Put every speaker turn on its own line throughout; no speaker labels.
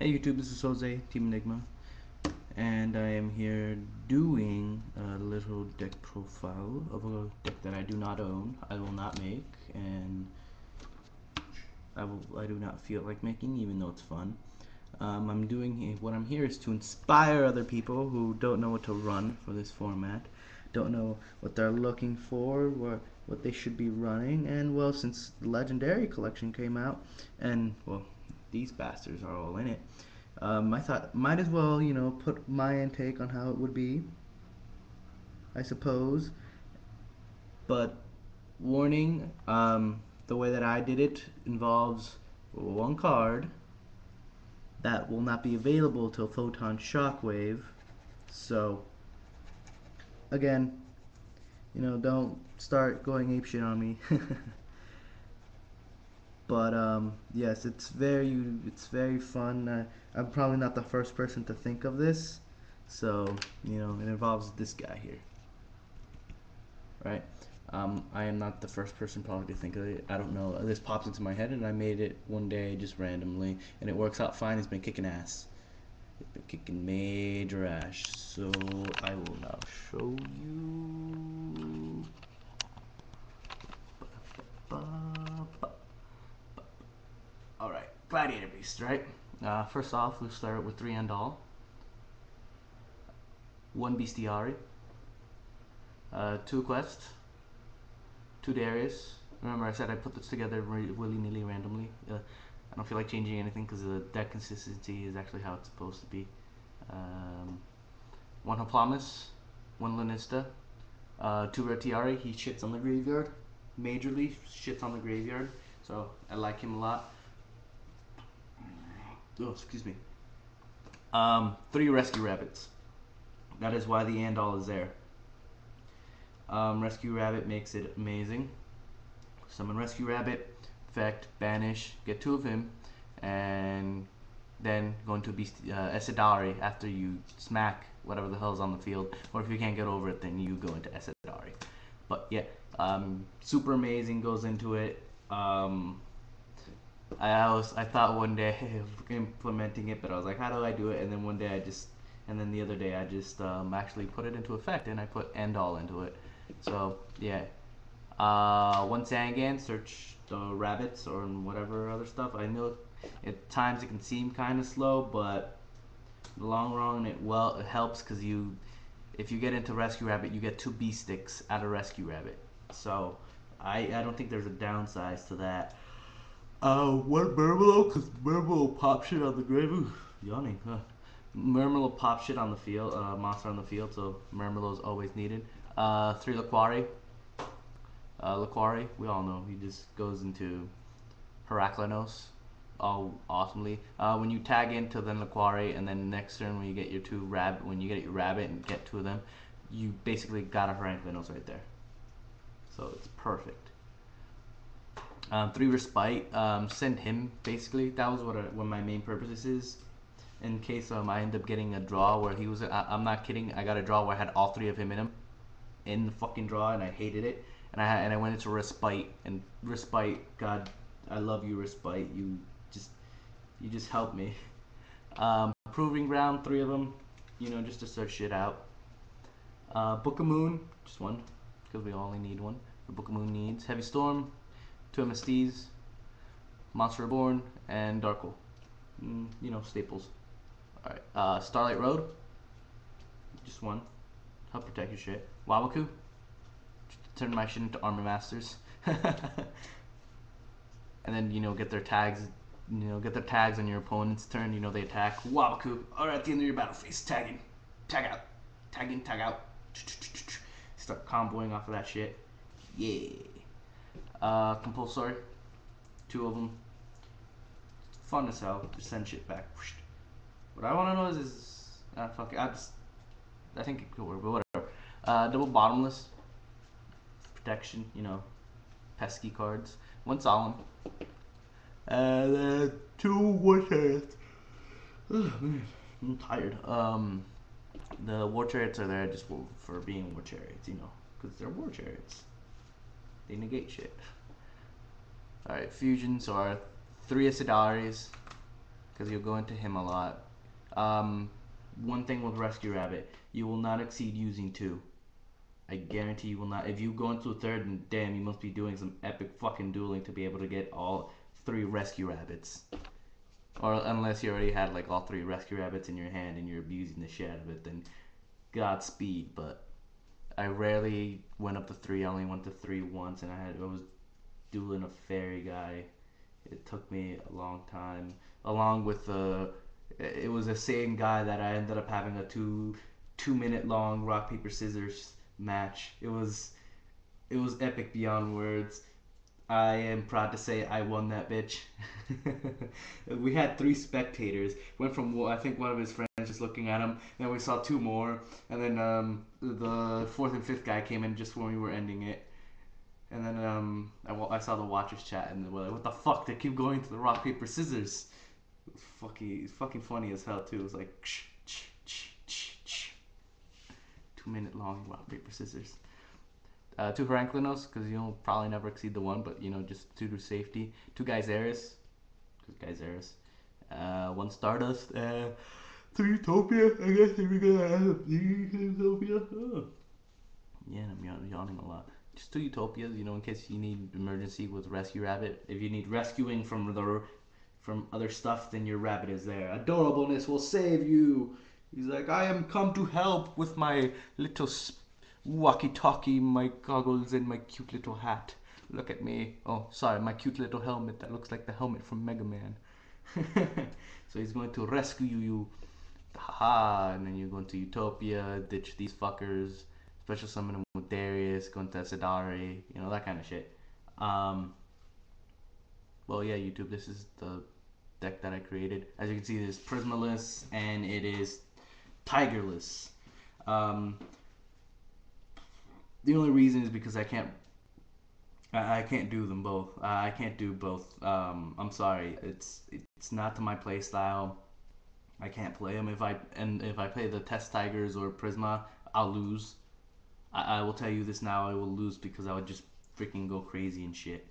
Hey YouTube, this is Jose, Team Enigma, and I am here doing a little deck profile of a deck that I do not own, I will not make, and I do not feel like making, even though it's fun. What I'm here is to inspire other people who don't know what to run for this format, don't know what they're looking for, what they should be running, and well, since the Legendary Collection came out, and well, these bastards are all in it. I thought might as well, put my intake on how it would be, I suppose. But warning, the way that I did it involves one card that will not be available till Photon Shockwave. So, again, don't start going apeshit on me. But yes, it's very fun. I'm probably not the first person to think of this, so it involves this guy here, right? I am not the first person probably to think of it. I don't know. This pops into my head, and I made it one day just randomly, and it works out fine. It's been kicking ass. It's been kicking major ass. So I will now show you. All right, Gladiator Beast, right? First off, we'll start with 3 Andal, 1 Bestiari, 2 Quest, 2 Darius. Remember, I said I put this together willy-nilly randomly. I don't feel like changing anything because the deck consistency is actually how it's supposed to be. 1 Hoplamis, 1 Lanista, 2 Retiari. He shits on the graveyard, majorly shits on the graveyard, so I like him a lot. Oh, excuse me. 3 Rescue Rabbits. That is why the Andal is there. Rescue Rabbit makes it amazing. Summon Rescue Rabbit, effect, banish, get 2 of him, and then go into Esidari after you smack whatever the hell's on the field, or if you can't get over it, then you go into Esidari. But yeah, super amazing, goes into it. I thought one day of implementing it, but I was like, how do I do it? And then the other day I just actually put it into effect, and I put Andal into it. So yeah, 1 Sangan, search the rabbits or whatever other stuff. I know at times it can seem kind of slow, but in the long run it helps because if you get into Rescue Rabbit, you get 2 B sticks out of Rescue Rabbit. So I don't think there's a downside to that. 1 Murmelo, because Murmelo pop shit on the grave. Ooh, yawning. Murmelo pop shit on the field, monster on the field, so Murmelo is always needed. 3 Laquari. Laquari, we all know, he just goes into Heraklinos all awesomely. When you tag into then Laquari, and then next turn when you get your your rabbit and get 2 of them, you basically got a Heraklinos right there. So it's perfect. 3 Respite, send him basically. That was what my main purpose is. In case I end up getting a draw where he was, I'm not kidding. I got a draw where I had all 3 of him in him, in the fucking draw, and I hated it. And I went into Respite, and Respite, God, I love you, Respite. You just helped me. Proving Ground, 3 of them, just to search shit out. Book of Moon, just 1, because we only need 1 for Book of Moon needs. Heavy Storm, 2 MSTs, Monster Reborn, and Darkle. Staples. Alright, Starlight Road, just 1. Help protect your shit. Wawaku, turn my shit into Armor Masters. And then, get their tags. Get their tags on your opponent's turn. They attack. Wawaku, or at the end of your battle phase, tagging. Tag out. Tag in, tag out. Start comboing off of that shit. Yeah. Compulsory, 2 of them. Fun as hell. Just send shit back. What I want to know is fuck it. I think it could work, but whatever. Double Bottomless, protection. Pesky cards. 1 Solemn. And then 2 War Chariots. Oh, man, I'm tired. The War Chariots are there just for being War Chariots, because they're War Chariots. They negate shit. Alright, fusions are 3 Asidaris, because you'll go into him a lot. Um, One thing with Rescue Rabbit, you will not exceed using 2. I guarantee you will not. If you go into a third, and damn, you must be doing some epic fucking dueling to be able to get all 3 Rescue Rabbits. Or unless you already had like all 3 Rescue Rabbits in your hand and you're abusing the shit out of it, then Godspeed. But I rarely went up to 3. I only went to 3 once, and I was dueling a fairy guy. It took me a long time. Along with it was the same guy that I ended up having a 2 minute long rock paper scissors match. It was epic beyond words. I am proud to say I won that bitch. We had 3 spectators. Went from, I think, one of his friends just looking at him. Then we saw 2 more, and then the 4th and 5th guy came in just when we were ending it. And then I saw the watchers chat, and they were like, "What the fuck? They keep going to the rock paper scissors." Fucking funny as hell too. It was like 2 minute long rock paper scissors. 2 Heranklinos, because you'll probably never exceed the 1, but just 2 to safety. 2 Geyseris, because Geyseris. 1 Stardust. 3 Utopia. I guess we're gonna have 3 Utopia. Oh. Yeah, I'm yawning a lot. Just 2 Utopias, in case you need emergency with Rescue Rabbit. If you need rescuing from other stuff, then your rabbit is there. Adorableness will save you. He's like, I am come to help with my little walkie-talkie, my goggles, and my cute little hat. Look at me. Oh, sorry, my cute little helmet that looks like the helmet from Mega Man. So he's going to rescue you. Haha, and then you're going to Utopia, ditch these fuckers, special summon him with Darius, go into Sidari, that kind of shit. Well, yeah, YouTube, this is the deck that I created. As you can see, it is Prismaless and it is Tigerless. The only reason is because I can't do them both. I can't do both. I'm sorry. It's not to my play style. I can't play them. If I play the Test Tigers or Prisma, I'll lose. I will tell you this now. I will lose because I would just freaking go crazy and shit.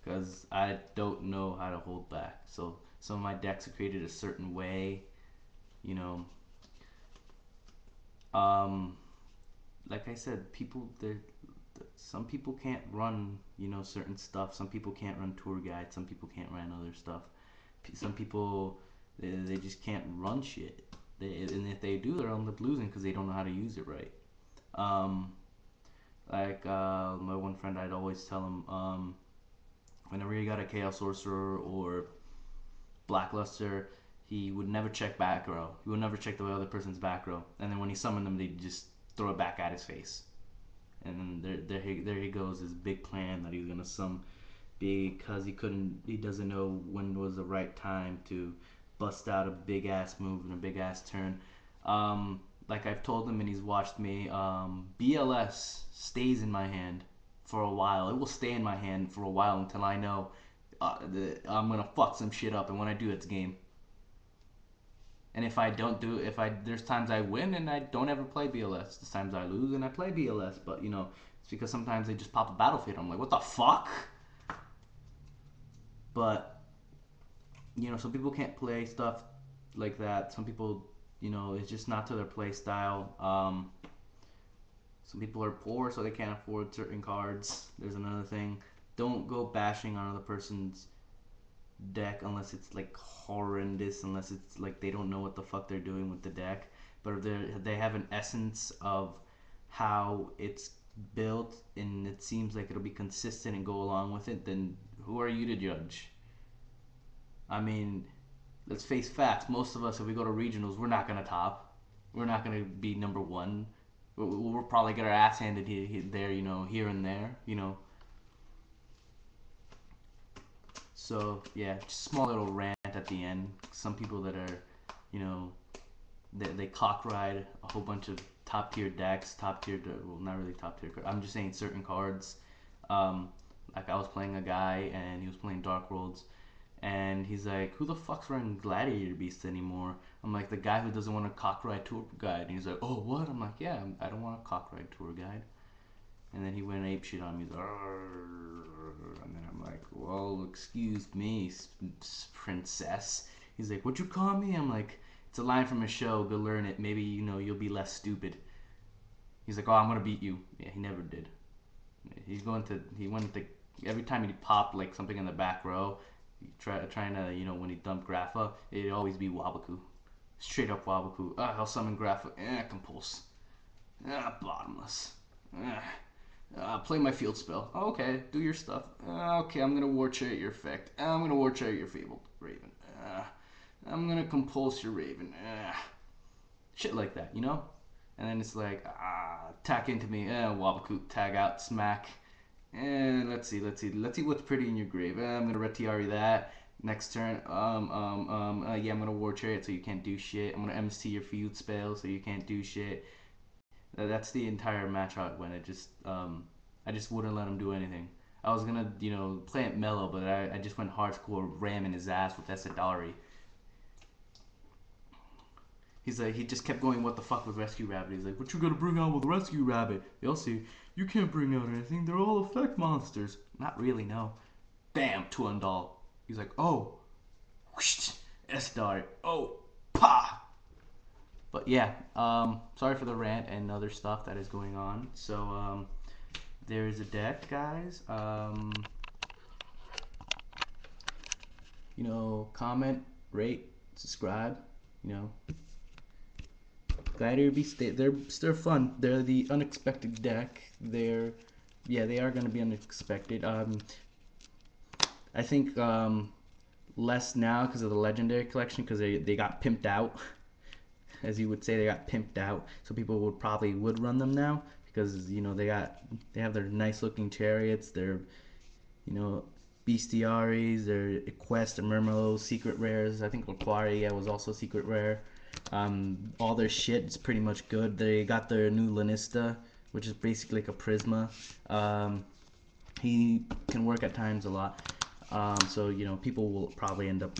Because I don't know how to hold back. So some of my decks are created a certain way. Like I said, some people can't run, certain stuff. Some people can't run tour guides. Some people can't run other stuff. Some people, they just can't run shit. And if they do, they'll end up losing because they don't know how to use it right. My one friend, I'd always tell him, whenever he got a Chaos Sorcerer or Blackluster, he would never check back row. He would never check the other person's back row. And then when he summoned them, they'd just throw it back at his face. And then there he goes, his big plan that he's gonna summon because he doesn't know when was the right time to bust out a big ass move and a big ass turn. Like I've told him and he's watched me, BLS stays in my hand for a while. It will stay in my hand for a while until I know I'm gonna fuck some shit up, and when I do, it's game. And if I don't do, there's times I win and I don't ever play BLS. There's times I lose and I play BLS, but it's because sometimes they just pop a battlefield. I'm like, what the fuck? But some people can't play stuff like that. Some people, it's just not to their play style. Some people are poor, so they can't afford certain cards. There's another thing. Don't go bashing on another person's deck unless it's like horrendous, unless it's like they don't know what the fuck they're doing with the deck. But if they have an essence of how it's built and it seems like it'll be consistent and go along with it, then who are you to judge? I mean, let's face facts. Most of us, if we go to regionals, we're not gonna top. We're not gonna be number 1. We'll probably get our ass handed there, here and there, So yeah, just small little rant at the end. Some people that are, they cock ride a whole bunch of top tier decks, well, not really top tier. I'm just saying certain cards. Like I was playing a guy and he was playing Dark Worlds, and he's like, "Who the fuck's running Gladiator Beast anymore?" I'm like, "The guy who doesn't want a cock ride tour guide." And he's like, "Oh, what?" I'm like, "Yeah, I don't want a cock ride tour guide." And then he went ape shit on me. He's like, and then I'm like, well, excuse me, princess. He's like, "What'd you call me?" I'm like, "It's a line from a show. Go learn it. Maybe you'll be less stupid." He's like, "Oh, I'm gonna beat you." Yeah, he never did. He went to every time he popped like something in the back row, trying to when he dumped Grappa, it'd always be Wabaku, straight up Wabaku. I'll summon Grappa. Compulse. Bottomless. Play my field spell. Okay, do your stuff. Okay, I'm gonna War Chariot your effect. I'm gonna War Chariot your Fabled Raven. I'm gonna compulse your Raven. Shit like that, you know? And then it's like, attack into me. Wabaku, tag out, smack. Let's see what's pretty in your grave. I'm gonna Retiari that. Next turn, yeah, I'm gonna War Chariot so you can't do shit. I'm gonna MST your field spell so you can't do shit. That's the entire match how it went. I just wouldn't let him do anything. I was gonna, play it mellow, but I just went hardcore ramming his ass with Esadari. He's like, he just kept going, what the fuck with Rescue Rabbit? He's like, what you gonna bring out with Rescue Rabbit? They'll see, you can't bring out anything. They're all effect monsters. Not really, no. Bam, Tuandal. He's like, oh, whoosh, Esadari. Oh, pa. But yeah, sorry for the rant and other stuff that is going on. So there's a deck, guys. Comment, rate, subscribe. Gladiator Beast, they're fun. They're the unexpected deck. They are gonna be unexpected. I think less now because of the legendary collection because they got pimped out. As you would say, they got pimped out, so people would run them now because they have their nice looking chariots, their bestiaries, their Quest and Murmillos, secret rares. I think Laquaria was also secret rare. All their shit is pretty much good. They got their new Lanista, which is basically like a Prisma. He can work at times a lot, so people will probably end up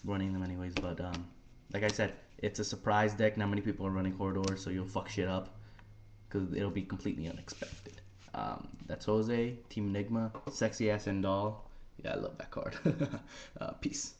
running them anyways. But like I said, it's a surprise deck. Not many people are running Corridor, so you'll fuck shit up because it'll be completely unexpected. That's Jose, Team Enigma, sexy ass Endall. Yeah, I love that card. Peace.